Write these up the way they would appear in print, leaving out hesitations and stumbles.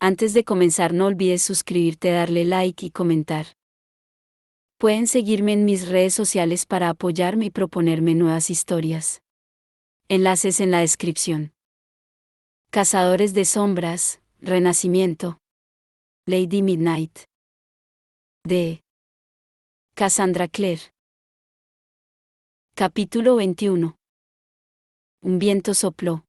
Antes de comenzar no olvides suscribirte, darle like y comentar. Pueden seguirme en mis redes sociales para apoyarme y proponerme nuevas historias. Enlaces en la descripción. Cazadores de sombras, Renacimiento. Lady Midnight. De Cassandra Clare. Capítulo 21. Un viento sopló.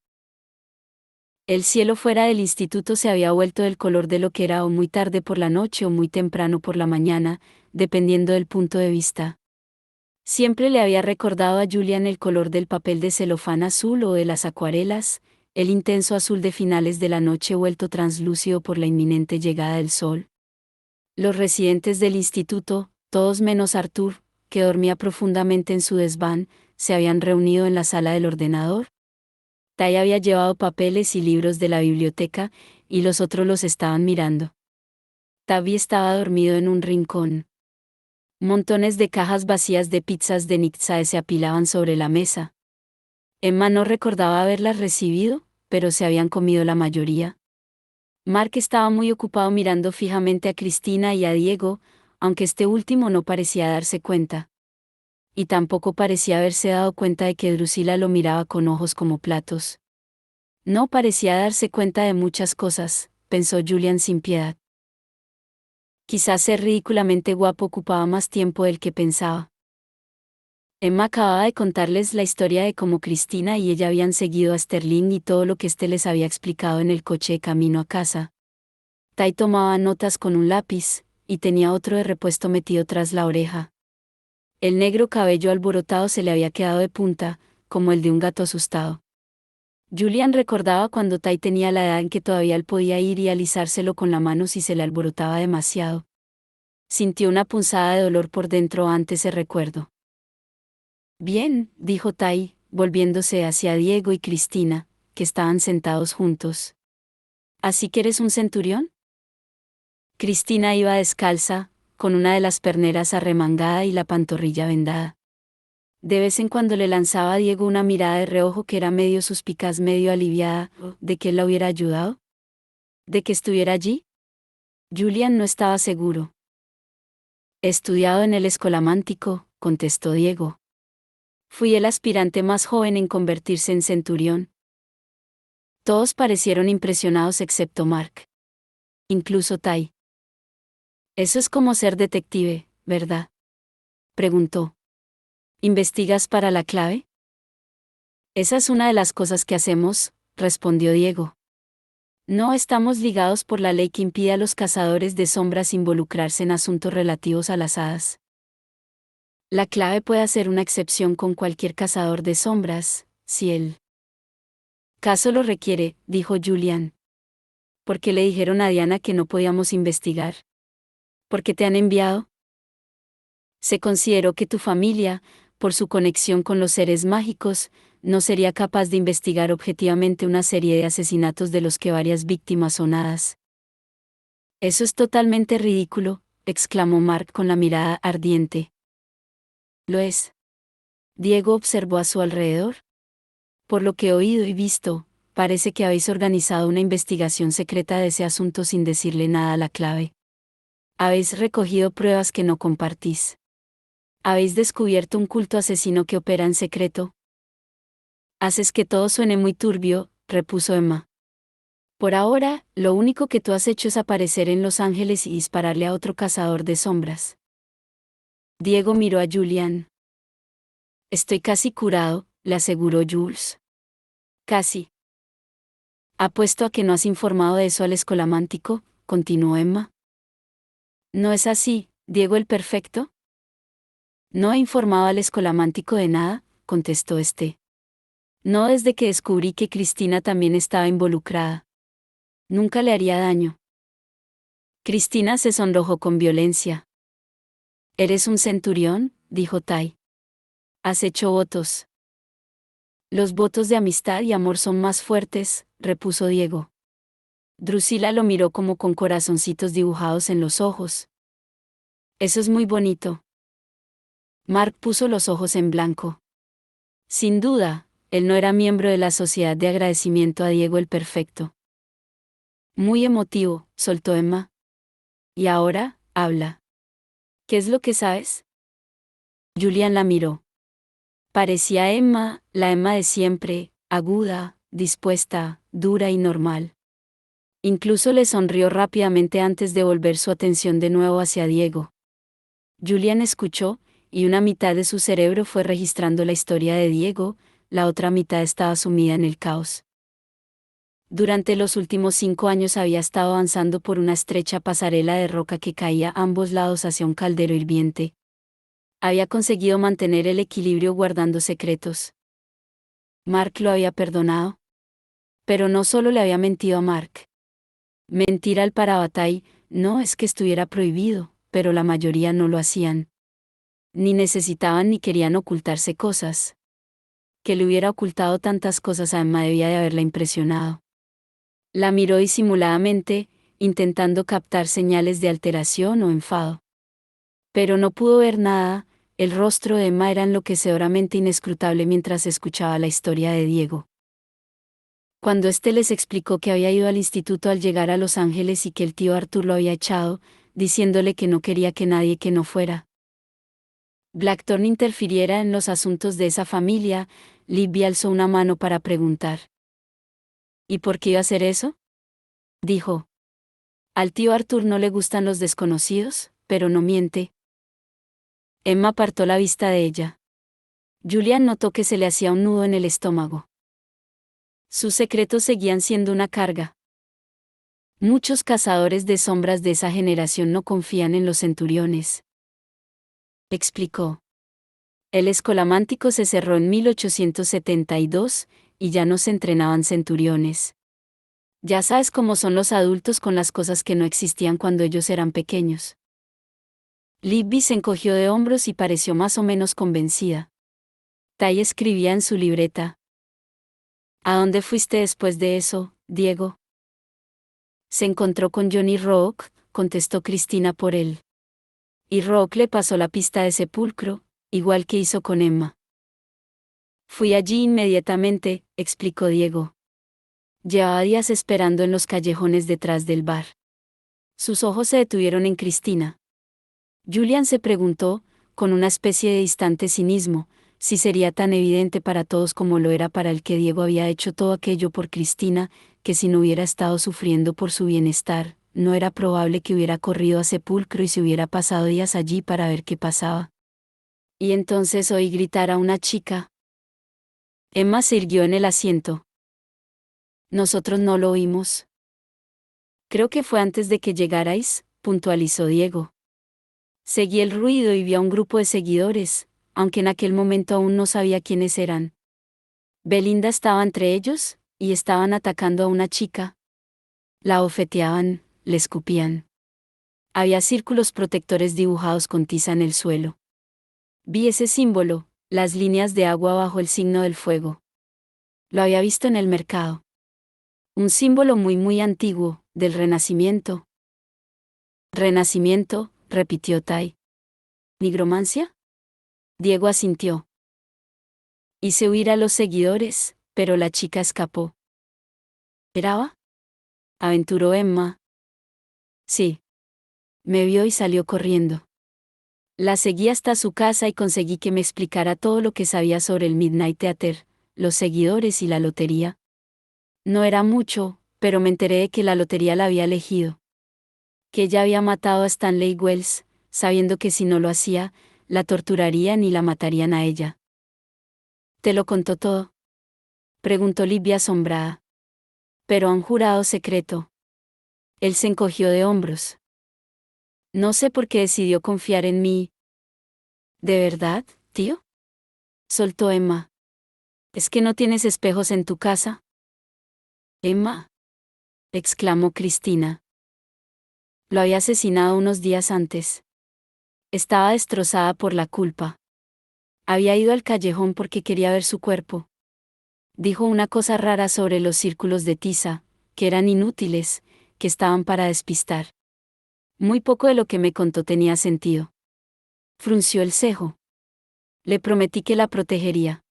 El cielo fuera del instituto se había vuelto del color de lo que era o muy tarde por la noche o muy temprano por la mañana, dependiendo del punto de vista. Siempre le había recordado a Julian el color del papel de celofán azul o de las acuarelas, el intenso azul de finales de la noche vuelto translúcido por la inminente llegada del sol. Los residentes del instituto, todos menos Arthur, que dormía profundamente en su desván, se habían reunido en la sala del ordenador. Tai había llevado papeles y libros de la biblioteca, y los otros los estaban mirando. Tabby estaba dormido en un rincón. Montones de cajas vacías de pizzas de Nitzai se apilaban sobre la mesa. Emma no recordaba haberlas recibido, pero se habían comido la mayoría. Mark estaba muy ocupado mirando fijamente a Cristina y a Diego, aunque este último no parecía darse cuenta. Y tampoco parecía haberse dado cuenta de que Drusilla lo miraba con ojos como platos. No parecía darse cuenta de muchas cosas, pensó Julian sin piedad. Quizás ser ridículamente guapo ocupaba más tiempo del que pensaba. Emma acababa de contarles la historia de cómo Cristina y ella habían seguido a Sterling y todo lo que éste les había explicado en el coche de camino a casa. Tai tomaba notas con un lápiz, y tenía otro de repuesto metido tras la oreja. El negro cabello alborotado se le había quedado de punta, como el de un gato asustado. Julian recordaba cuando Tai tenía la edad en que todavía él podía ir y alisárselo con la mano si se le alborotaba demasiado. Sintió una punzada de dolor por dentro ante ese recuerdo. Bien, dijo Tai, volviéndose hacia Diego y Cristina, que estaban sentados juntos. ¿Así que eres un centurión? Cristina iba descalza, con una de las perneras arremangada y la pantorrilla vendada. De vez en cuando le lanzaba a Diego una mirada de reojo que era medio suspicaz, medio aliviada, ¿de que él la hubiera ayudado? ¿De que estuviera allí? Julian no estaba seguro. He estudiado en el Escolamántico, contestó Diego. Fui el aspirante más joven en convertirse en centurión. Todos parecieron impresionados excepto Mark. Incluso Tai. Eso es como ser detective, ¿verdad? Preguntó. ¿Investigas para la clave? Esa es una de las cosas que hacemos, respondió Diego. No estamos ligados por la ley que impide a los cazadores de sombras involucrarse en asuntos relativos a las hadas. La clave puede hacer una excepción con cualquier cazador de sombras, si el caso lo requiere, dijo Julian. ¿Por qué le dijeron a Diana que no podíamos investigar? ¿Por qué te han enviado? Se consideró que tu familia, por su conexión con los seres mágicos, no sería capaz de investigar objetivamente una serie de asesinatos de los que varias víctimas son hadas. Eso es totalmente ridículo, exclamó Mark con la mirada ardiente. Lo es. Diego observó a su alrededor. Por lo que he oído y visto, parece que habéis organizado una investigación secreta de ese asunto sin decirle nada a la clave. Habéis recogido pruebas que no compartís. Habéis descubierto un culto asesino que opera en secreto. Haces que todo suene muy turbio, repuso Emma. Por ahora, lo único que tú has hecho es aparecer en Los Ángeles y dispararle a otro cazador de sombras. Diego miró a Julian. Estoy casi curado, le aseguró Jules. Casi. Apuesto a que no has informado de eso al Escolamántico, continuó Emma. ¿No es así, Diego el Perfecto? No he informado al Escolamántico de nada, contestó este. No desde que descubrí que Cristina también estaba involucrada. Nunca le haría daño. Cristina se sonrojó con violencia. ¿Eres un centurión?, dijo Tai. ¿Has hecho votos? Los votos de amistad y amor son más fuertes, repuso Diego. Drusilla lo miró como con corazoncitos dibujados en los ojos. Eso es muy bonito. Mark puso los ojos en blanco. Sin duda, él no era miembro de la Sociedad de Agradecimiento a Diego el Perfecto. Muy emotivo, soltó Emma. Y ahora, habla. ¿Qué es lo que sabes? Julian la miró. Parecía Emma, la Emma de siempre, aguda, dispuesta, dura y normal. Incluso le sonrió rápidamente antes de volver su atención de nuevo hacia Diego. Julian escuchó, y una mitad de su cerebro fue registrando la historia de Diego, la otra mitad estaba sumida en el caos. Durante los últimos 5 años había estado avanzando por una estrecha pasarela de roca que caía a ambos lados hacia un caldero hirviente. Había conseguido mantener el equilibrio guardando secretos. Mark lo había perdonado. Pero no solo le había mentido a Mark. Mentir al Parabatay no es que estuviera prohibido, pero la mayoría no lo hacían. Ni necesitaban ni querían ocultarse cosas. Que le hubiera ocultado tantas cosas a Emma debía de haberla impresionado. La miró disimuladamente, intentando captar señales de alteración o enfado. Pero no pudo ver nada, el rostro de Emma era enloquecedoramente inescrutable mientras escuchaba la historia de Diego. Cuando éste les explicó que había ido al instituto al llegar a Los Ángeles y que el tío Arthur lo había echado, diciéndole que no quería que nadie que no fuera Blackthorne interfiriera en los asuntos de esa familia, Libby alzó una mano para preguntar. ¿Y por qué iba a hacer eso? Dijo. Al tío Arthur no le gustan los desconocidos, pero no miente. Emma apartó la vista de ella. Julian notó que se le hacía un nudo en el estómago. Sus secretos seguían siendo una carga. Muchos cazadores de sombras de esa generación no confían en los centuriones. Explicó. El escolamántico se cerró en 1872, y ya no se entrenaban centuriones. Ya sabes cómo son los adultos con las cosas que no existían cuando ellos eran pequeños. Libby se encogió de hombros y pareció más o menos convencida. Tai escribía en su libreta. ¿A dónde fuiste después de eso, Diego? Se encontró con Johnny Rock, contestó Cristina por él. Y Rock le pasó la pista de sepulcro, igual que hizo con Emma. Fui allí inmediatamente, explicó Diego. Llevaba días esperando en los callejones detrás del bar. Sus ojos se detuvieron en Cristina. Julian se preguntó, con una especie de distante cinismo, si sería tan evidente para todos como lo era para el que Diego había hecho todo aquello por Cristina, que si no hubiera estado sufriendo por su bienestar, no era probable que hubiera corrido a sepulcro y se hubiera pasado días allí para ver qué pasaba. Y entonces oí gritar a una chica. Emma se irguió en el asiento. Nosotros no lo oímos. Creo que fue antes de que llegarais, puntualizó Diego. Seguí el ruido y vi a un grupo de seguidores, aunque en aquel momento aún no sabía quiénes eran. Belinda estaba entre ellos, y estaban atacando a una chica. La abofeteaban, le escupían. Había círculos protectores dibujados con tiza en el suelo. Vi ese símbolo, las líneas de agua bajo el signo del fuego. Lo había visto en el mercado. Un símbolo muy antiguo, del Renacimiento. Renacimiento, repitió Tai. ¿Nigromancia? Diego asintió. Hice huir a los seguidores, pero la chica escapó. ¿Esperaba? Aventuró Emma. Sí. Me vio y salió corriendo. La seguí hasta su casa y conseguí que me explicara todo lo que sabía sobre el Midnight Theater, los seguidores y la lotería. No era mucho, pero me enteré de que la lotería la había elegido. Que ella había matado a Stanley Wells, sabiendo que si no lo hacía, la torturarían y la matarían a ella. ¿Te lo contó todo? Preguntó Libby asombrada. Pero a un jurado secreto. Él se encogió de hombros. No sé por qué decidió confiar en mí. ¿De verdad, tío? Soltó Emma. ¿Es que no tienes espejos en tu casa? Emma, exclamó Cristina. Lo había asesinado unos días antes. Estaba destrozada por la culpa. Había ido al callejón porque quería ver su cuerpo. Dijo una cosa rara sobre los círculos de tiza, que eran inútiles, que estaban para despistar. Muy poco de lo que me contó tenía sentido. Frunció el cejo. Le prometí que la protegería.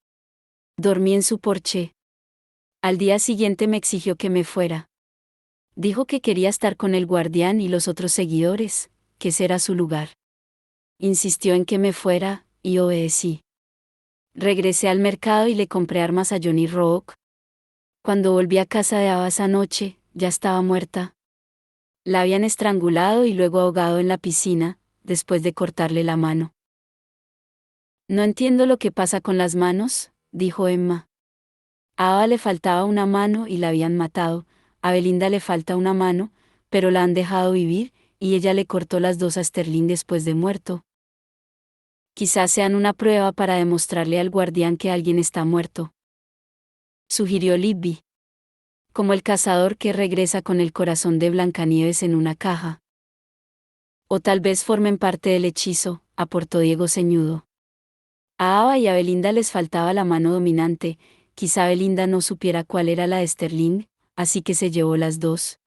Dormí en su porche. Al día siguiente me exigió que me fuera. Dijo que quería estar con el guardián y los otros seguidores, que ese era su lugar. Insistió en que me fuera, y obedecí. Regresé al mercado y le compré armas a Johnny Rock. Cuando volví a casa de Ava esa noche, ya estaba muerta. La habían estrangulado y luego ahogado en la piscina, después de cortarle la mano. No entiendo lo que pasa con las manos, dijo Emma. A Ava le faltaba una mano y la habían matado, a Belinda le falta una mano, pero la han dejado vivir, y ella le cortó las dos a Sterling después de muerto. Quizás sean una prueba para demostrarle al guardián que alguien está muerto, sugirió Libby. Como el cazador que regresa con el corazón de Blancanieves en una caja. O tal vez formen parte del hechizo, aportó Diego ceñudo. A Ava y a Belinda les faltaba la mano dominante, quizá Belinda no supiera cuál era la de Sterling, así que se llevó las dos.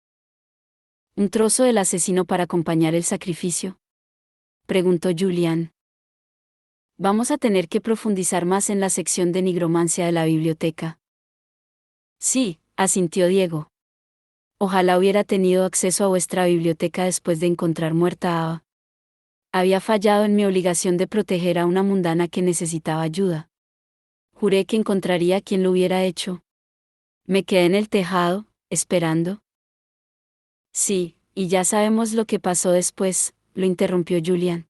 ¿Un trozo del asesino para acompañar el sacrificio?, preguntó Julian. Vamos a tener que profundizar más en la sección de nigromancia de la biblioteca. Sí, asintió Diego. Ojalá hubiera tenido acceso a vuestra biblioteca después de encontrar muerta a Ava. Había fallado en mi obligación de proteger a una mundana que necesitaba ayuda. Juré que encontraría a quien lo hubiera hecho. Me quedé en el tejado, esperando. Sí, y ya sabemos lo que pasó después, lo interrumpió Julian.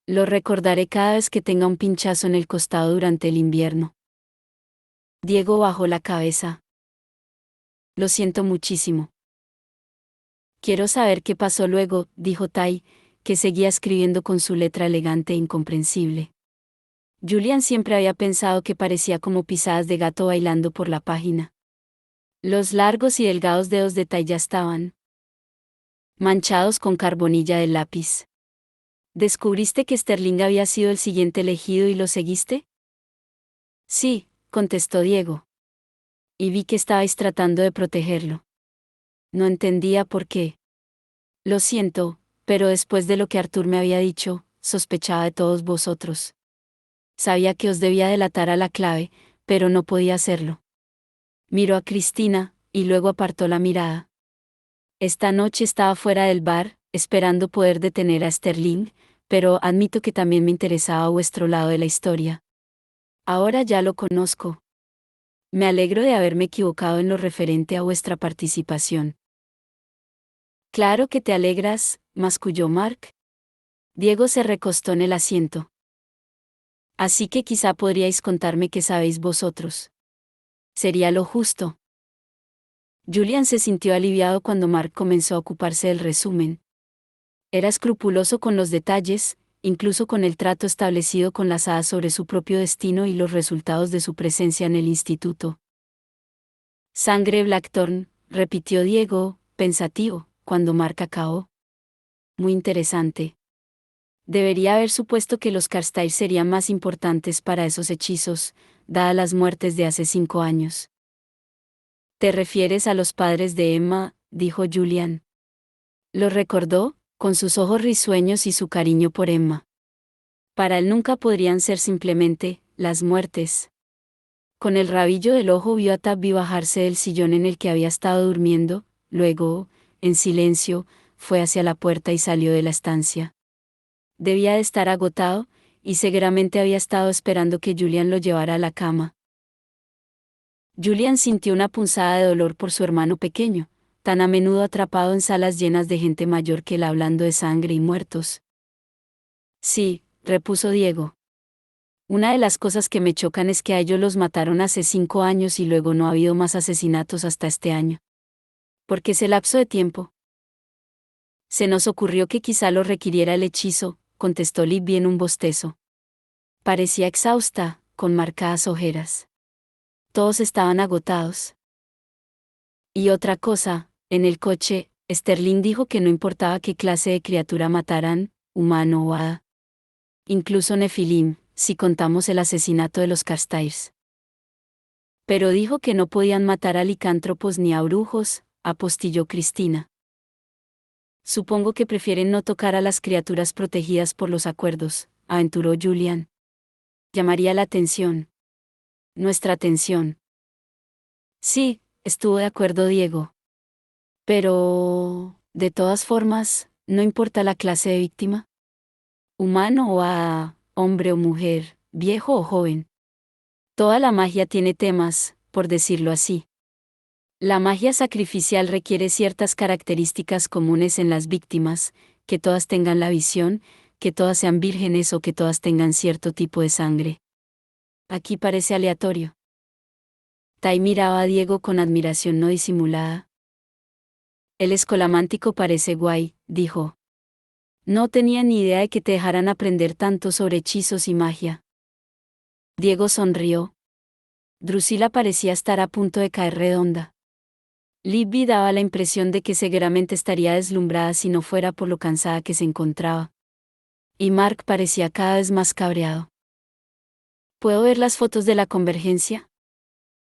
Lo recordaré cada vez que tenga un pinchazo en el costado durante el invierno. Diego bajó la cabeza. Lo siento muchísimo. Quiero saber qué pasó luego, dijo Tai, que seguía escribiendo con su letra elegante e incomprensible. Julian siempre había pensado que parecía como pisadas de gato bailando por la página. Los largos y delgados dedos de Tai ya estaban manchados con carbonilla del lápiz. ¿Descubriste que Sterling había sido el siguiente elegido y lo seguiste? Sí, contestó Diego. Y vi que estabais tratando de protegerlo. No entendía por qué. Lo siento, pero después de lo que Arthur me había dicho, sospechaba de todos vosotros. Sabía que os debía delatar a la clave, pero no podía hacerlo. Miró a Cristina, y luego apartó la mirada. Esta noche estaba fuera del bar, esperando poder detener a Sterling, pero admito que también me interesaba vuestro lado de la historia. Ahora ya lo conozco. Me alegro de haberme equivocado en lo referente a vuestra participación. Claro que te alegras, masculló Mark. Diego se recostó en el asiento. Así que quizá podríais contarme qué sabéis vosotros. Sería lo justo. Julian se sintió aliviado cuando Mark comenzó a ocuparse del resumen. Era escrupuloso con los detalles, incluso con el trato establecido con las hadas sobre su propio destino y los resultados de su presencia en el instituto. Sangre Blackthorn, repitió Diego, pensativo, cuando Mark acabó. Muy interesante. Debería haber supuesto que los Carstairs serían más importantes para esos hechizos, dadas las muertes de hace 5 años. ¿Te refieres a los padres de Emma?, dijo Julian. Lo recordó, con sus ojos risueños y su cariño por Emma. Para él nunca podrían ser simplemente las muertes. Con el rabillo del ojo vio a Tabby bajarse del sillón en el que había estado durmiendo, luego, en silencio, fue hacia la puerta y salió de la estancia. Debía de estar agotado, y seguramente había estado esperando que Julian lo llevara a la cama. Julian sintió una punzada de dolor por su hermano pequeño, tan a menudo atrapado en salas llenas de gente mayor que él hablando de sangre y muertos. Sí, repuso Diego. Una de las cosas que me chocan es que a ellos los mataron hace 5 años y luego no ha habido más asesinatos hasta este año. ¿Por qué ese lapso de tiempo? Se nos ocurrió que quizá lo requiriera el hechizo, contestó Libby en un bostezo. Parecía exhausta, con marcadas ojeras. Todos estaban agotados. Y otra cosa, en el coche, Sterling dijo que no importaba qué clase de criatura mataran, humano o hada. Incluso Nefilim, si contamos el asesinato de los Carstairs. Pero dijo que no podían matar a licántropos ni a brujos, apostilló Cristina. Supongo que prefieren no tocar a las criaturas protegidas por los acuerdos, aventuró Julian. Llamaría la atención. Nuestra atención. Sí, estuvo de acuerdo Diego. Pero, de todas formas, no importa la clase de víctima. Humano o hada, hombre o mujer, viejo o joven. Toda la magia tiene temas, por decirlo así. La magia sacrificial requiere ciertas características comunes en las víctimas, que todas tengan la visión, que todas sean vírgenes o que todas tengan cierto tipo de sangre. Aquí parece aleatorio. Tai miraba a Diego con admiración no disimulada. El escolamántico parece guay, dijo. No tenía ni idea de que te dejaran aprender tanto sobre hechizos y magia. Diego sonrió. Drusila parecía estar a punto de caer redonda. Libby daba la impresión de que seguramente estaría deslumbrada si no fuera por lo cansada que se encontraba. Y Mark parecía cada vez más cabreado. ¿Puedo ver las fotos de la convergencia?,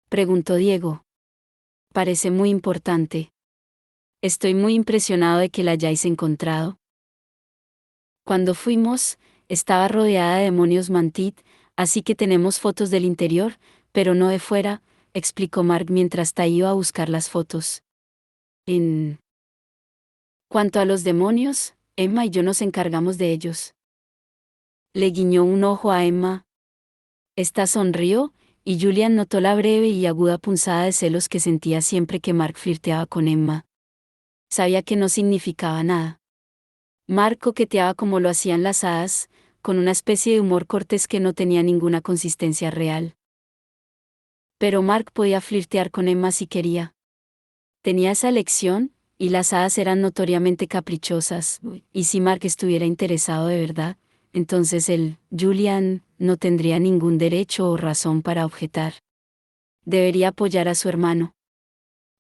preguntó Diego. Parece muy importante. Estoy muy impresionado de que la hayáis encontrado. Cuando fuimos, estaba rodeada de demonios mantit, así que tenemos fotos del interior, pero no de fuera, explicó Mark mientras Tai iba a buscar las fotos. En cuanto a los demonios, Emma y yo nos encargamos de ellos. Le guiñó un ojo a Emma. Esta sonrió, y Julian notó la breve y aguda punzada de celos que sentía siempre que Mark flirteaba con Emma. Sabía que no significaba nada. Mark coqueteaba como lo hacían las hadas, con una especie de humor cortés que no tenía ninguna consistencia real. Pero Mark podía flirtear con Emma si quería. Tenía esa elección, y las hadas eran notoriamente caprichosas, y si Mark estuviera interesado de verdad, entonces Julian, no tendría ningún derecho o razón para objetar. Debería apoyar a su hermano.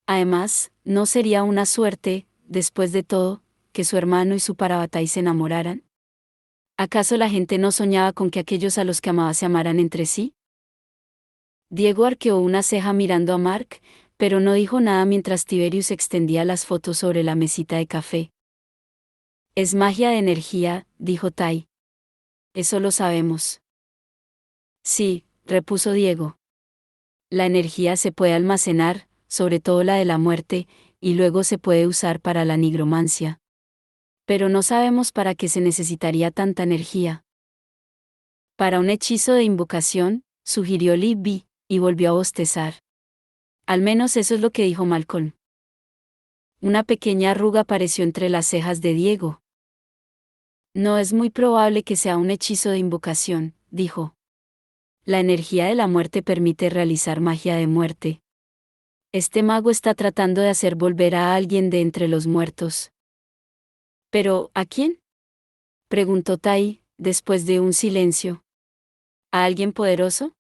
Además, no sería una suerte, después de todo, que su hermano y su Parabatai se enamoraran. ¿Acaso la gente no soñaba con que aquellos a los que amaba se amaran entre sí? Diego arqueó una ceja mirando a Mark, pero no dijo nada mientras Tiberius extendía las fotos sobre la mesita de café. Es magia de energía, dijo Tai. Eso lo sabemos. Sí, repuso Diego. La energía se puede almacenar, sobre todo la de la muerte, y luego se puede usar para la nigromancia. Pero no sabemos para qué se necesitaría tanta energía. Para un hechizo de invocación, sugirió Libby, y volvió a bostezar. Al menos eso es lo que dijo Malcolm. Una pequeña arruga apareció entre las cejas de Diego. No es muy probable que sea un hechizo de invocación, dijo. La energía de la muerte permite realizar magia de muerte. Este mago está tratando de hacer volver a alguien de entre los muertos. ¿Pero a quién?, preguntó Tai, después de un silencio. ¿A alguien poderoso?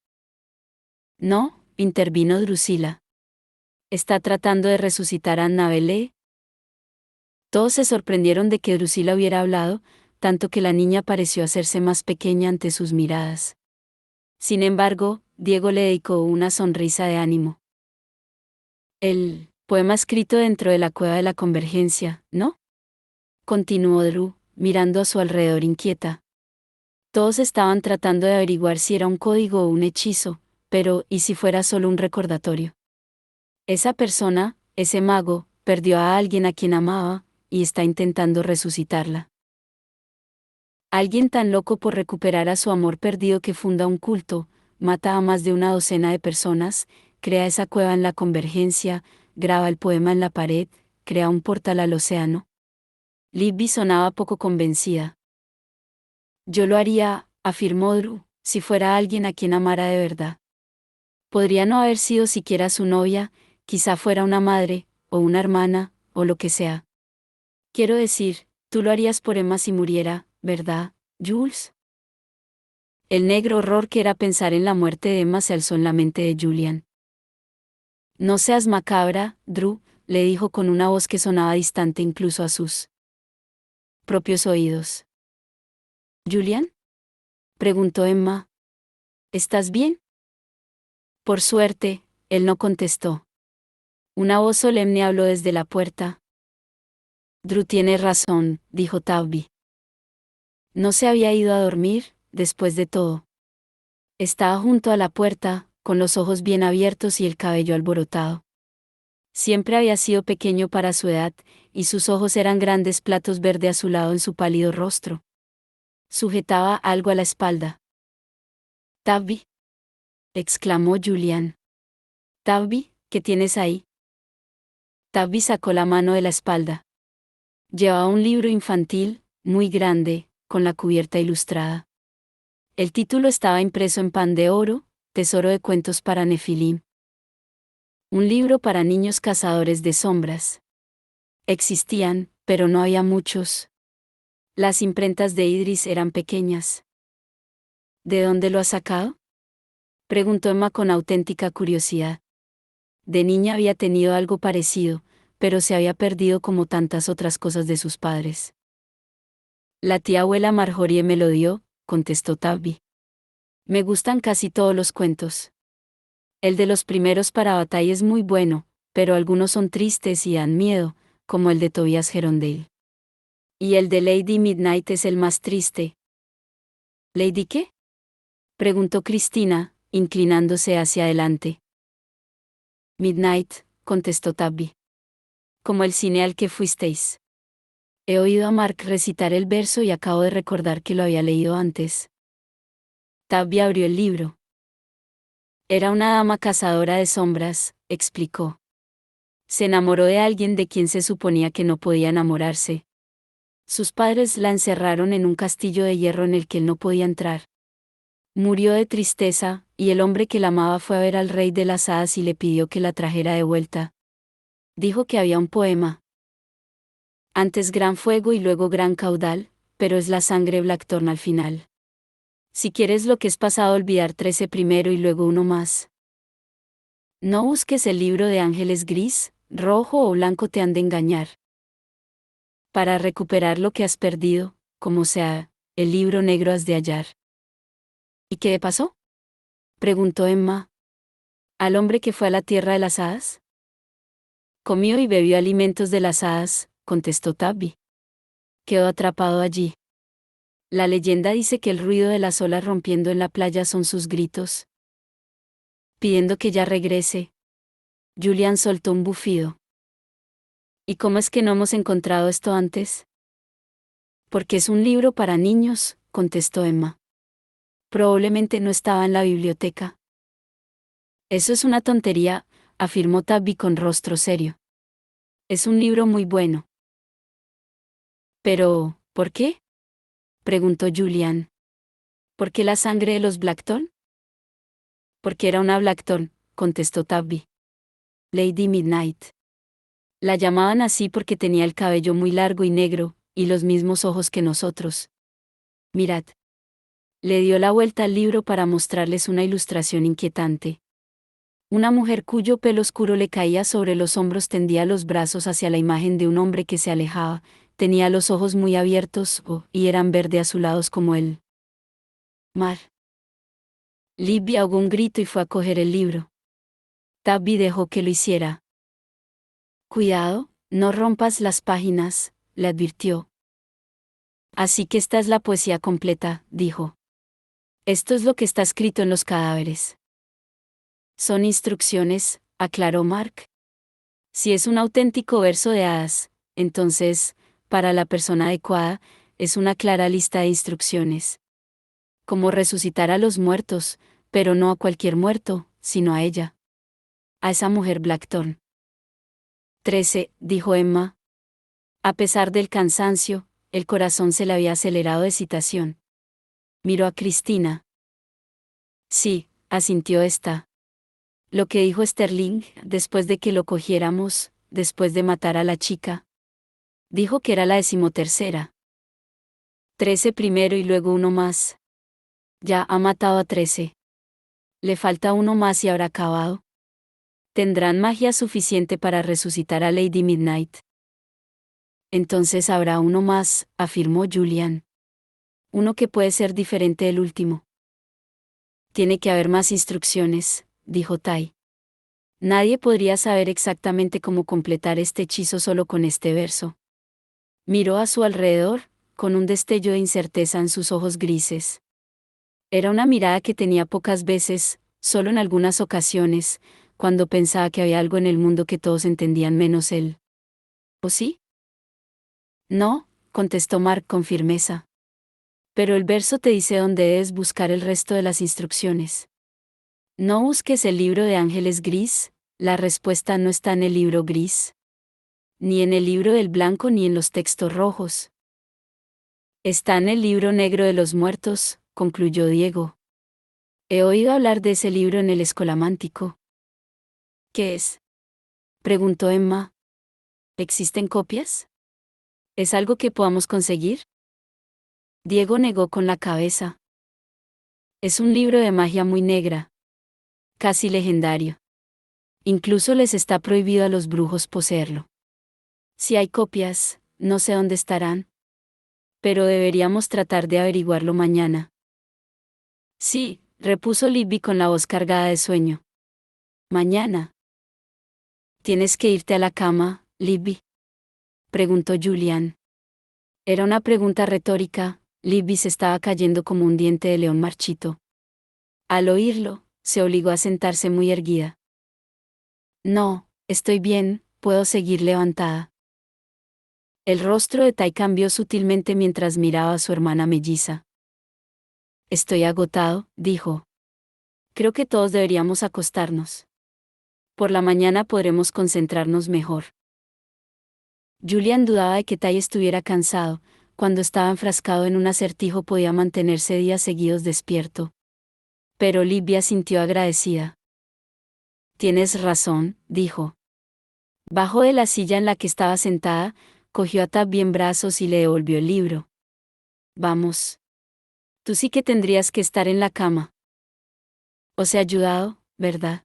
No, intervino Drusila. ¿Está tratando de resucitar a Annabelle? Todos se sorprendieron de que Drusila hubiera hablado, tanto que la niña pareció hacerse más pequeña ante sus miradas. Sin embargo, Diego le dedicó una sonrisa de ánimo. El poema escrito dentro de la cueva de la convergencia, ¿no?, continuó Drew, mirando a su alrededor inquieta. Todos estaban tratando de averiguar si era un código o un hechizo, pero ¿y si fuera solo un recordatorio? Esa persona, ese mago, perdió a alguien a quien amaba, y está intentando resucitarla. Alguien tan loco por recuperar a su amor perdido que funda un culto, mata a más de una docena de personas, crea esa cueva en la convergencia, graba el poema en la pared, crea un portal al océano. Libby sonaba poco convencida. Yo lo haría, afirmó Drew, si fuera alguien a quien amara de verdad. Podría no haber sido siquiera su novia, quizá fuera una madre, o una hermana, o lo que sea. Quiero decir, tú lo harías por Emma si muriera, ¿verdad, Jules? El negro horror que era pensar en la muerte de Emma se alzó en la mente de Julian. No seas macabra, Drew, le dijo con una voz que sonaba distante incluso a sus propios oídos. ¿Julian?, preguntó Emma. ¿Estás bien? Por suerte, él no contestó. Una voz solemne habló desde la puerta. Drew tiene razón, dijo Tavby. No se había ido a dormir, después de todo. Estaba junto a la puerta, con los ojos bien abiertos y el cabello alborotado. Siempre había sido pequeño para su edad, y sus ojos eran grandes platos verde azulado en su pálido rostro. Sujetaba algo a la espalda. «Tabby», exclamó Julian. «Tabby, ¿qué tienes ahí?» Tabby sacó la mano de la espalda. Llevaba un libro infantil, muy grande, con la cubierta ilustrada. El título estaba impreso en pan de oro, Tesoro de cuentos para Nefilim. Un libro para niños cazadores de sombras. Existían, pero no había muchos. Las imprentas de Idris eran pequeñas. ¿De dónde lo has sacado?, preguntó Emma con auténtica curiosidad. De niña había tenido algo parecido, pero se había perdido como tantas otras cosas de sus padres. La tía abuela Marjorie me lo dio, contestó Tabby. Me gustan casi todos los cuentos. El de los primeros para batalla es muy bueno, pero algunos son tristes y dan miedo, como el de Tobias Gerondale. Y el de Lady Midnight es el más triste. ¿Lady qué?, preguntó Cristina, inclinándose hacia adelante. Midnight, contestó Tabby. Como el cine al que fuisteis. He oído a Mark recitar el verso y acabo de recordar que lo había leído antes. Tabby abrió el libro. Era una dama cazadora de sombras, explicó. Se enamoró de alguien de quien se suponía que no podía enamorarse. Sus padres la encerraron en un castillo de hierro en el que él no podía entrar. Murió de tristeza, y el hombre que la amaba fue a ver al rey de las hadas y le pidió que la trajera de vuelta. Dijo que había un poema. Antes gran fuego y luego gran caudal, pero es la sangre Blackthorn al final. Si quieres lo que es pasado olvidar 13 primero y luego uno más. No busques el libro de ángeles gris, rojo o blanco te han de engañar. Para recuperar lo que has perdido, como sea, el libro negro has de hallar. ¿Y qué pasó?, preguntó Emma. ¿Al hombre que fue a la tierra de las hadas? Comió y bebió alimentos de las hadas, contestó Tabby. Quedó atrapado allí. La leyenda dice que el ruido de las olas rompiendo en la playa son sus gritos, pidiendo que ya regrese. Julian soltó un bufido. ¿Y cómo es que no hemos encontrado esto antes? Porque es un libro para niños, contestó Emma. Probablemente no estaba en la biblioteca. Eso es una tontería, afirmó Tabby con rostro serio. Es un libro muy bueno. Pero, ¿por qué?, preguntó Julian. ¿Por qué la sangre de los Blackthorn? Porque era una Blackthorn, contestó Tabby. Lady Midnight. La llamaban así porque tenía el cabello muy largo y negro, y los mismos ojos que nosotros. Mirad. Le dio la vuelta al libro para mostrarles una ilustración inquietante. Una mujer cuyo pelo oscuro le caía sobre los hombros tendía los brazos hacia la imagen de un hombre que se alejaba, tenía los ojos muy abiertos, y eran verde azulados como el mar. Libby ahogó un grito y fue a coger el libro. Tabby dejó que lo hiciera. Cuidado, no rompas las páginas, le advirtió. Así que esta es la poesía completa, dijo. Esto es lo que está escrito en los cadáveres. Son instrucciones, aclaró Mark. Si es un auténtico verso de hadas, entonces, para la persona adecuada, es una clara lista de instrucciones. Como resucitar a los muertos, pero no a cualquier muerto, sino a ella. A esa mujer Blackthorn. 13, dijo Emma. A pesar del cansancio, el corazón se le había acelerado de excitación. Miró a Cristina. Sí, asintió esta. Lo que dijo Sterling, después de que lo cogiéramos, después de matar a la chica. Dijo que era la 13ª. 13 primero y luego uno más. Ya ha matado a 13. Le falta uno más y habrá acabado. Tendrán magia suficiente para resucitar a Lady Midnight. Entonces habrá uno más, afirmó Julian. Uno que puede ser diferente del último. Tiene que haber más instrucciones, dijo Tai. Nadie podría saber exactamente cómo completar este hechizo solo con este verso. Miró a su alrededor, con un destello de incerteza en sus ojos grises. Era una mirada que tenía pocas veces, solo en algunas ocasiones, cuando pensaba que había algo en el mundo que todos entendían menos él. ¿O sí? No, contestó Mark con firmeza. Pero el verso te dice dónde debes buscar el resto de las instrucciones. No busques el libro de ángeles gris, la respuesta no está en el libro gris. Ni en el libro del blanco ni en los textos rojos. Está en el libro negro de los muertos, concluyó Diego. He oído hablar de ese libro en el escolamántico. ¿Qué es? Preguntó Emma. ¿Existen copias? ¿Es algo que podamos conseguir? Diego negó con la cabeza. Es un libro de magia muy negra. Casi legendario. Incluso les está prohibido a los brujos poseerlo. Si hay copias, no sé dónde estarán. Pero deberíamos tratar de averiguarlo mañana. Sí, repuso Libby con la voz cargada de sueño. Mañana. ¿Tienes que irte a la cama, Libby? Preguntó Julian. Era una pregunta retórica, Libby se estaba cayendo como un diente de león marchito. Al oírlo, se obligó a sentarse muy erguida. No, estoy bien, puedo seguir levantada. El rostro de Tai cambió sutilmente mientras miraba a su hermana melliza. Estoy agotado, dijo. Creo que todos deberíamos acostarnos. Por la mañana podremos concentrarnos mejor. Julian dudaba de que Tai estuviera cansado. Cuando estaba enfrascado en un acertijo podía mantenerse días seguidos despierto. Pero Livia sintió agradecida. Tienes razón, dijo. Bajó de la silla en la que estaba sentada, cogió a Tabby en brazos y le devolvió el libro. Vamos. Tú sí que tendrías que estar en la cama. Os he ayudado, ¿verdad?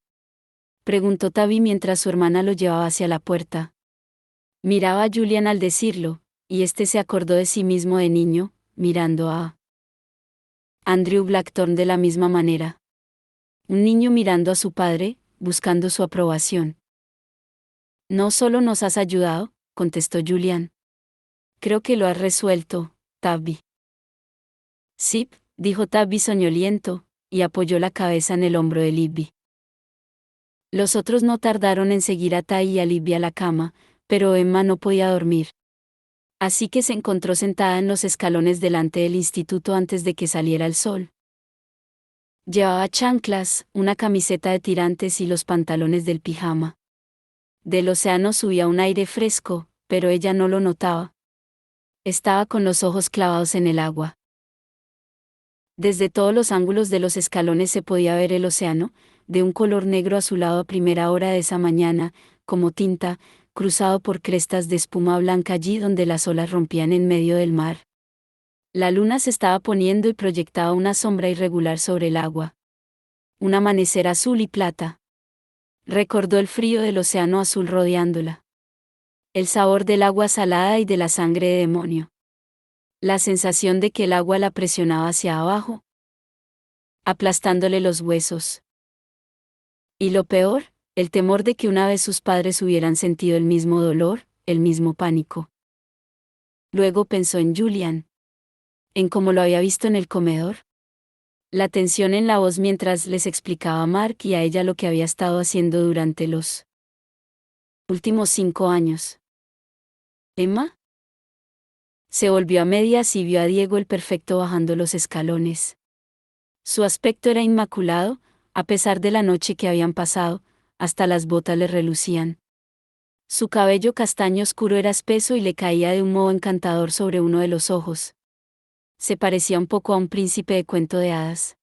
Preguntó Tabby mientras su hermana lo llevaba hacia la puerta. Miraba a Julian al decirlo, y este se acordó de sí mismo de niño, mirando a Andrew Blackthorne de la misma manera. Un niño mirando a su padre, buscando su aprobación. No solo nos has ayudado, contestó Julian. Creo que lo has resuelto, Tabby. Sí, dijo Tabby soñoliento, y apoyó la cabeza en el hombro de Libby. Los otros no tardaron en seguir a Tai y a Libby a la cama, pero Emma no podía dormir. Así que se encontró sentada en los escalones delante del instituto antes de que saliera el sol. Llevaba chanclas, una camiseta de tirantes y los pantalones del pijama. Del océano subía un aire fresco, pero ella no lo notaba. Estaba con los ojos clavados en el agua. Desde todos los ángulos de los escalones se podía ver el océano, de un color negro azulado a primera hora de esa mañana, como tinta, cruzado por crestas de espuma blanca allí donde las olas rompían en medio del mar. La luna se estaba poniendo y proyectaba una sombra irregular sobre el agua. Un amanecer azul y plata. Recordó el frío del océano azul rodeándola. El sabor del agua salada y de la sangre de demonio. La sensación de que el agua la presionaba hacia abajo, aplastándole los huesos. Y lo peor, el temor de que una vez sus padres hubieran sentido el mismo dolor, el mismo pánico. Luego pensó en Julian. En cómo lo había visto en el comedor. La tensión en la voz mientras les explicaba a Mark y a ella lo que había estado haciendo durante los últimos 5 años. ¿Emma? Se volvió a medias y vio a Diego el Perfecto bajando los escalones. Su aspecto era inmaculado, a pesar de la noche que habían pasado, hasta las botas le relucían. Su cabello castaño oscuro era espeso y le caía de un modo encantador sobre uno de los ojos. Se parecía un poco a un príncipe de cuento de hadas.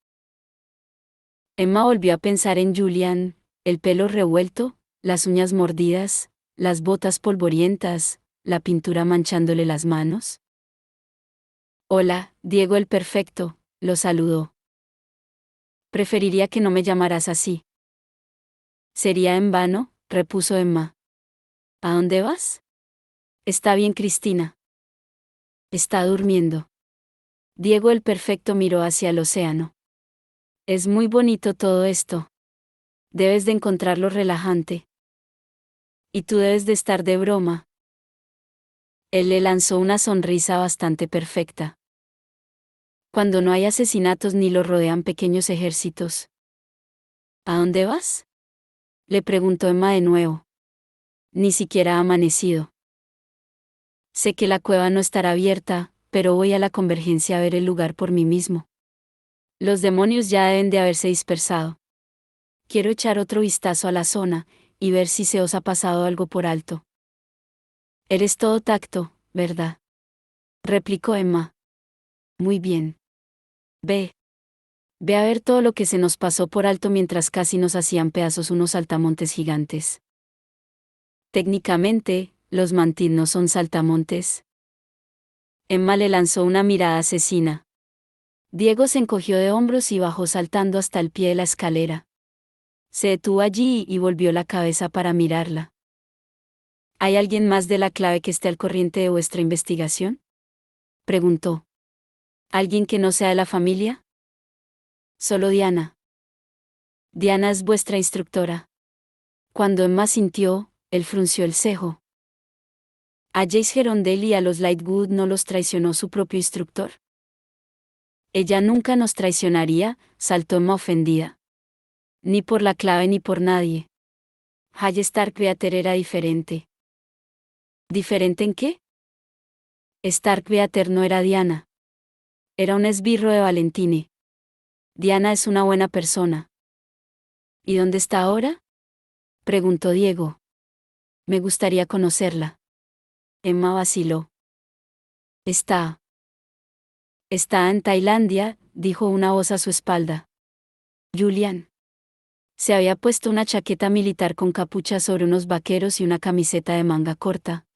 Emma volvió a pensar en Julian, el pelo revuelto, las uñas mordidas, las botas polvorientas, la pintura manchándole las manos. Hola, Diego el Perfecto, lo saludó. Preferiría que no me llamaras así. Sería en vano, repuso Emma. ¿A dónde vas? Está bien, Cristina. Está durmiendo. Diego el Perfecto miró hacia el océano. Es muy bonito todo esto. Debes de encontrarlo relajante. Y tú debes de estar de broma. Él le lanzó una sonrisa bastante perfecta. Cuando no hay asesinatos ni lo rodean pequeños ejércitos. ¿A dónde vas? Le preguntó Emma de nuevo. Ni siquiera ha amanecido. Sé que la cueva no estará abierta, pero voy a la convergencia a ver el lugar por mí mismo. Los demonios ya deben de haberse dispersado. Quiero echar otro vistazo a la zona, y ver si se os ha pasado algo por alto. Eres todo tacto, ¿verdad? Replicó Emma. Muy bien. Ve. Ve a ver todo lo que se nos pasó por alto mientras casi nos hacían pedazos unos saltamontes gigantes. Técnicamente, los mantid no son saltamontes. Emma le lanzó una mirada asesina. Diego se encogió de hombros y bajó saltando hasta el pie de la escalera. Se detuvo allí y volvió la cabeza para mirarla. ¿Hay alguien más de la clave que esté al corriente de vuestra investigación? Preguntó. ¿Alguien que no sea de la familia? Solo Diana. Diana es vuestra instructora. Cuando Emma sintió, él frunció el cejo. A Jace Gerondale y a los Lightwood no los traicionó su propio instructor. Ella nunca nos traicionaría, saltó Emma ofendida. Ni por la clave ni por nadie. Halle Starkweather era diferente. ¿Diferente en qué? Starkweather no era Diana. Era un esbirro de Valentine. Diana es una buena persona. ¿Y dónde está ahora? Preguntó Diego. Me gustaría conocerla. Emma vaciló. Está en Tailandia, dijo una voz a su espalda. Julian. Se había puesto una chaqueta militar con capucha sobre unos vaqueros y una camiseta de manga corta.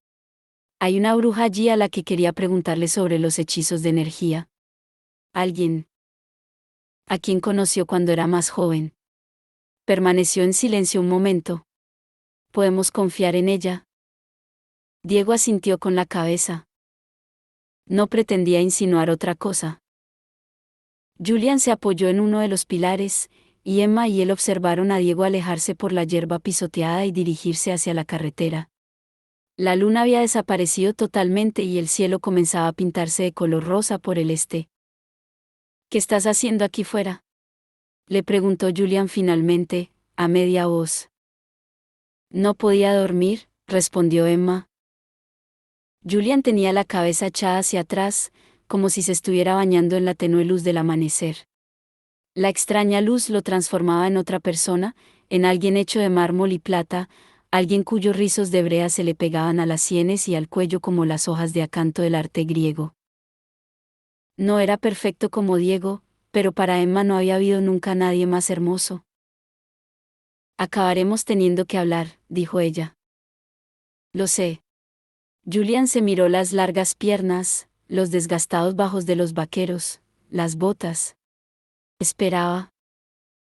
Hay una bruja allí a la que quería preguntarle sobre los hechizos de energía. Alguien. A quien conoció cuando era más joven. Permaneció en silencio un momento. ¿Podemos confiar en ella? Diego asintió con la cabeza. No pretendía insinuar otra cosa. Julian se apoyó en uno de los pilares, y Emma y él observaron a Diego alejarse por la hierba pisoteada y dirigirse hacia la carretera. La luna había desaparecido totalmente y el cielo comenzaba a pintarse de color rosa por el este. ¿Qué estás haciendo aquí fuera? Le preguntó Julian finalmente, a media voz. No podía dormir, respondió Emma. Julian tenía la cabeza echada hacia atrás, como si se estuviera bañando en la tenue luz del amanecer. La extraña luz lo transformaba en otra persona, en alguien hecho de mármol y plata, alguien cuyos rizos de brea se le pegaban a las sienes y al cuello como las hojas de acanto del arte griego. No era perfecto como Diego, pero para Emma no había habido nunca nadie más hermoso. Acabaremos teniendo que hablar, dijo ella. Lo sé. Julian se miró las largas piernas, los desgastados bajos de los vaqueros, las botas. Esperaba.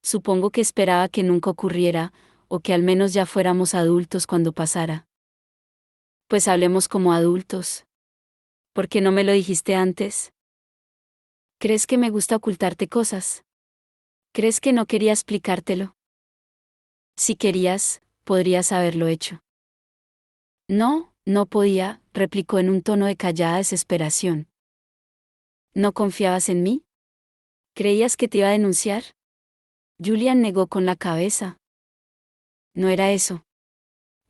Supongo que esperaba que nunca ocurriera, o que al menos ya fuéramos adultos cuando pasara. Pues hablemos como adultos. ¿Por qué no me lo dijiste antes? ¿Crees que me gusta ocultarte cosas? ¿Crees que no quería explicártelo? Si querías, podrías haberlo hecho. No, no podía, replicó en un tono de callada desesperación. ¿No confiabas en mí? ¿Creías que te iba a denunciar? Julian negó con la cabeza. No era eso.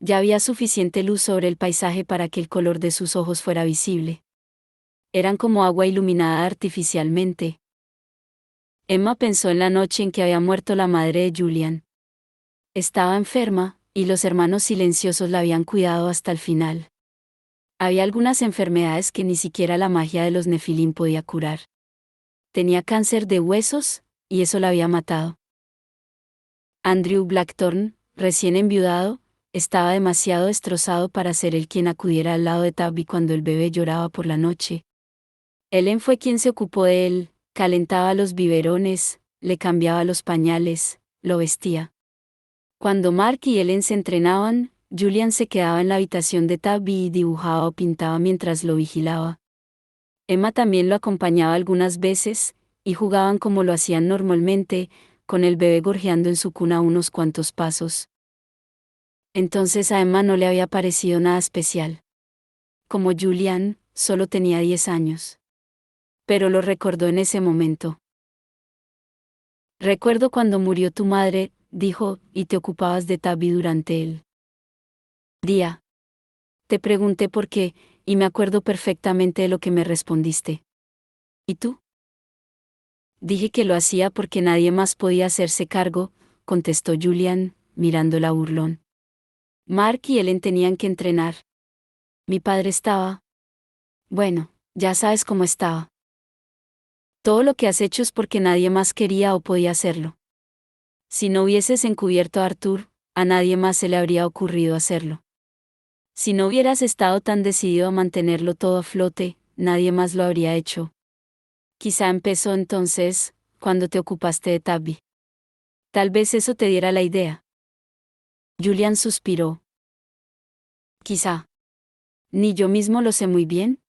Ya había suficiente luz sobre el paisaje para que el color de sus ojos fuera visible. Eran como agua iluminada artificialmente. Emma pensó en la noche en que había muerto la madre de Julian. Estaba enferma, y los hermanos silenciosos la habían cuidado hasta el final. Había algunas enfermedades que ni siquiera la magia de los Nefilim podía curar. Tenía cáncer de huesos, y eso la había matado. Andrew Blackthorne, recién enviudado, estaba demasiado destrozado para ser él quien acudiera al lado de Tabby cuando el bebé lloraba por la noche. Ellen fue quien se ocupó de él, calentaba los biberones, le cambiaba los pañales, lo vestía. Cuando Mark y Ellen se entrenaban, Julian se quedaba en la habitación de Tabby y dibujaba o pintaba mientras lo vigilaba. Emma también lo acompañaba algunas veces, y jugaban como lo hacían normalmente, con el bebé gorjeando en su cuna unos cuantos pasos. Entonces a Emma no le había parecido nada especial. Como Julian, solo tenía 10 años. Pero lo recordó en ese momento. Recuerdo cuando murió tu madre, dijo, y te ocupabas de Tabby durante el día. Te pregunté por qué, y me acuerdo perfectamente de lo que me respondiste. ¿Y tú? Dije que lo hacía porque nadie más podía hacerse cargo, contestó Julian, mirándola burlón. Mark y Ellen tenían que entrenar. Mi padre estaba. Bueno, ya sabes cómo estaba. Todo lo que has hecho es porque nadie más quería o podía hacerlo. Si no hubieses encubierto a Arthur, a nadie más se le habría ocurrido hacerlo. Si no hubieras estado tan decidido a mantenerlo todo a flote, nadie más lo habría hecho. Quizá empezó entonces, cuando te ocupaste de Tabby. Tal vez eso te diera la idea. Julian suspiró. Quizá. Ni yo mismo lo sé muy bien.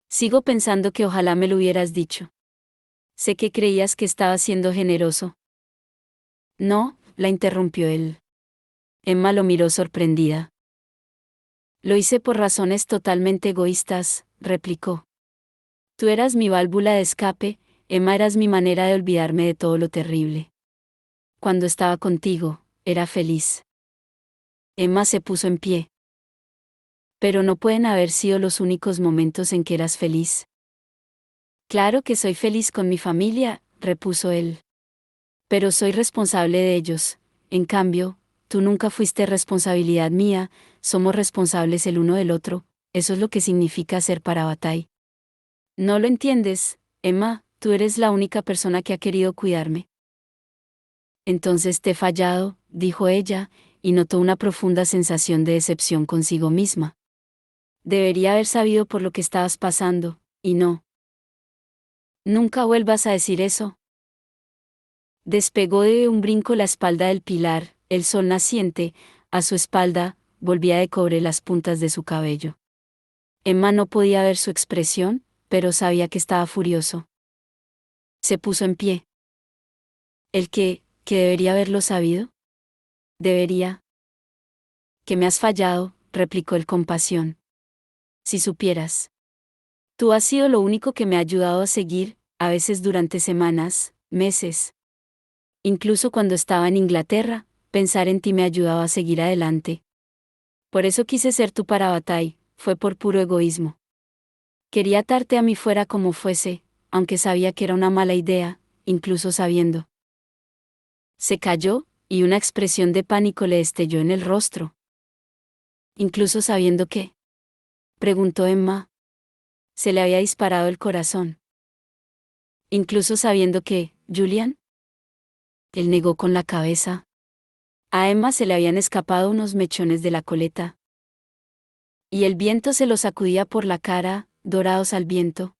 Sigo pensando que ojalá me lo hubieras dicho. Sé que creías que estaba siendo generoso. No, la interrumpió él. Emma lo miró sorprendida. Lo hice por razones totalmente egoístas, replicó. Tú eras mi válvula de escape, Emma, eras mi manera de olvidarme de todo lo terrible. Cuando estaba contigo, era feliz. Emma se puso en pie. Pero no pueden haber sido los únicos momentos en que eras feliz. Claro que soy feliz con mi familia, repuso él. Pero soy responsable de ellos. En cambio, tú nunca fuiste responsabilidad mía, somos responsables el uno del otro, eso es lo que significa ser para Bataille. No lo entiendes, Emma, tú eres la única persona que ha querido cuidarme. Entonces te he fallado, dijo ella, y notó una profunda sensación de decepción consigo misma. Debería haber sabido por lo que estabas pasando, y no. Nunca vuelvas a decir eso. Despegó de un brinco la espalda del pilar, el sol naciente, a su espalda, volvía de cobre las puntas de su cabello. Emma no podía ver su expresión, pero sabía que estaba furioso. Se puso en pie. ¿El que debería haberlo sabido? Debería. Que me has fallado, replicó él con pasión. Si supieras. Tú has sido lo único que me ha ayudado a seguir, a veces durante semanas, meses. Incluso cuando estaba en Inglaterra, pensar en ti me ayudaba a seguir adelante. Por eso quise ser tu para Bataille, fue por puro egoísmo. Quería atarte a mí fuera como fuese, aunque sabía que era una mala idea, incluso sabiendo. Se calló, y una expresión de pánico le destelló en el rostro. ¿Incluso sabiendo qué? Preguntó Emma. Se le había disparado el corazón. ¿Incluso sabiendo que, Julian? Él negó con la cabeza. A Emma se le habían escapado unos mechones de la coleta. Y el viento se los sacudía por la cara, dorados al viento.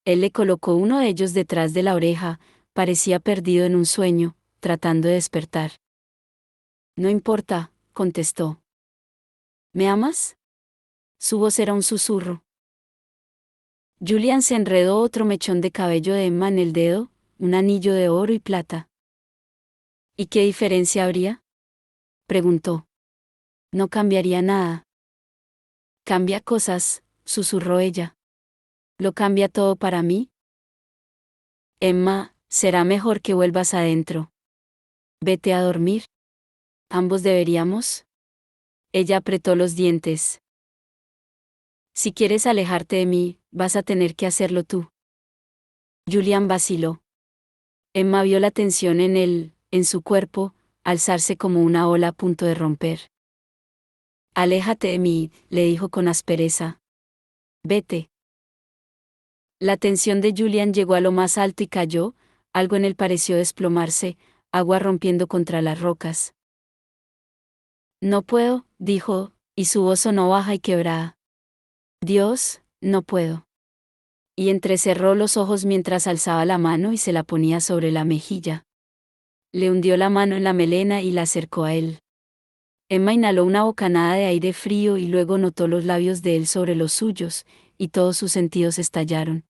Él le colocó uno de ellos detrás de la oreja, parecía perdido en un sueño, tratando de despertar. No importa, contestó. ¿Me amas? Su voz era un susurro. Julian se enredó otro mechón de cabello de Emma en el dedo, un anillo de oro y plata. ¿Y qué diferencia habría? Preguntó. No cambiaría nada. Cambia cosas, susurró ella. ¿Lo cambia todo para mí? Emma, será mejor que vuelvas adentro. Vete a dormir. ¿Ambos deberíamos? Ella apretó los dientes. Si quieres alejarte de mí, vas a tener que hacerlo tú. Julian vaciló. Emma vio la tensión en su cuerpo, alzarse como una ola a punto de romper. Aléjate de mí, le dijo con aspereza. Vete. La tensión de Julian llegó a lo más alto y cayó, algo en él pareció desplomarse, agua rompiendo contra las rocas. No puedo, dijo, y su voz sonó baja y quebrada. Dios, no puedo. Y entrecerró los ojos mientras alzaba la mano y se la ponía sobre la mejilla. Le hundió la mano en la melena y la acercó a él. Emma inhaló una bocanada de aire frío y luego notó los labios de él sobre los suyos, y todos sus sentidos estallaron.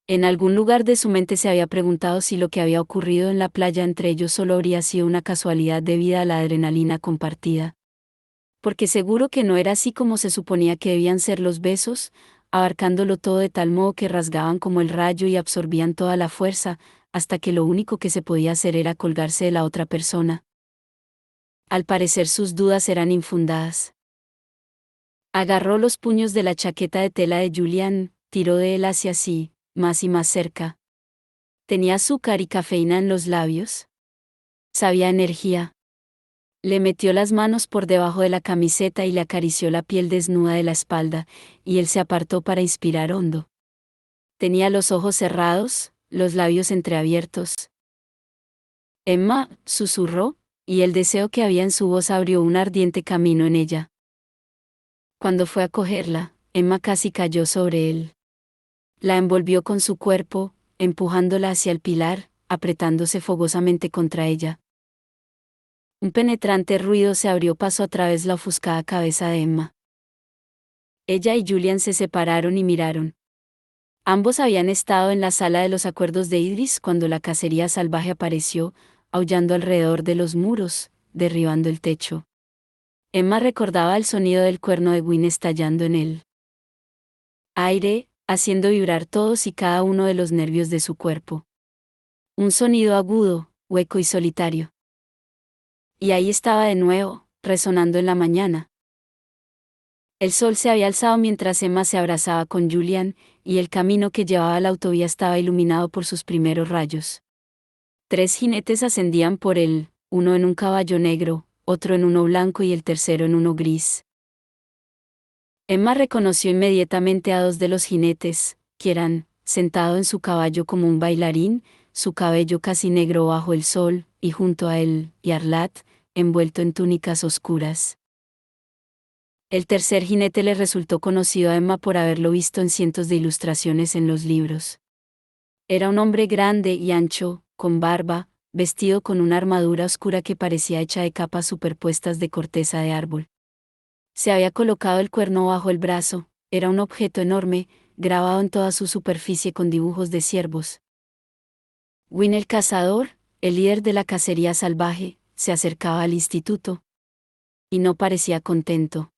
En algún lugar de su mente se había preguntado si lo que había ocurrido en la playa entre ellos solo habría sido una casualidad debida a la adrenalina compartida. Porque seguro que no era así como se suponía que debían ser los besos, abarcándolo todo de tal modo que rasgaban como el rayo y absorbían toda la fuerza, hasta que lo único que se podía hacer era colgarse de la otra persona. Al parecer sus dudas eran infundadas. Agarró los puños de la chaqueta de tela de Julian, tiró de él hacia sí, más y más cerca. Tenía azúcar y cafeína en los labios. Sabía energía. Le metió las manos por debajo de la camiseta y le acarició la piel desnuda de la espalda, y él se apartó para inspirar hondo. Tenía los ojos cerrados, los labios entreabiertos. Emma, susurró, y el deseo que había en su voz abrió un ardiente camino en ella. Cuando fue a cogerla, Emma casi cayó sobre él. La envolvió con su cuerpo, empujándola hacia el pilar, apretándose fogosamente contra ella. Un penetrante ruido se abrió paso a través la ofuscada cabeza de Emma. Ella y Julian se separaron y miraron. Ambos habían estado en la sala de los acuerdos de Idris cuando la cacería salvaje apareció, aullando alrededor de los muros, derribando el techo. Emma recordaba el sonido del cuerno de Gwyn estallando en el aire, haciendo vibrar todos y cada uno de los nervios de su cuerpo. Un sonido agudo, hueco y solitario. Y ahí estaba de nuevo, resonando en la mañana. El sol se había alzado mientras Emma se abrazaba con Julian, y el camino que llevaba a la autovía estaba iluminado por sus primeros rayos. 3 jinetes ascendían por él, uno en un caballo negro, otro en uno blanco y el tercero en uno gris. Emma reconoció inmediatamente a 2 de los jinetes, Kieran, sentado en su caballo como un bailarín, su cabello casi negro bajo el sol, y junto a él, Yarlat, envuelto en túnicas oscuras. El tercer jinete le resultó conocido a Emma por haberlo visto en cientos de ilustraciones en los libros. Era un hombre grande y ancho, con barba, vestido con una armadura oscura que parecía hecha de capas superpuestas de corteza de árbol. Se había colocado el cuerno bajo el brazo, era un objeto enorme, grabado en toda su superficie con dibujos de ciervos. Gwyn el cazador, el líder de la cacería salvaje, se acercaba al instituto. Y no parecía contento.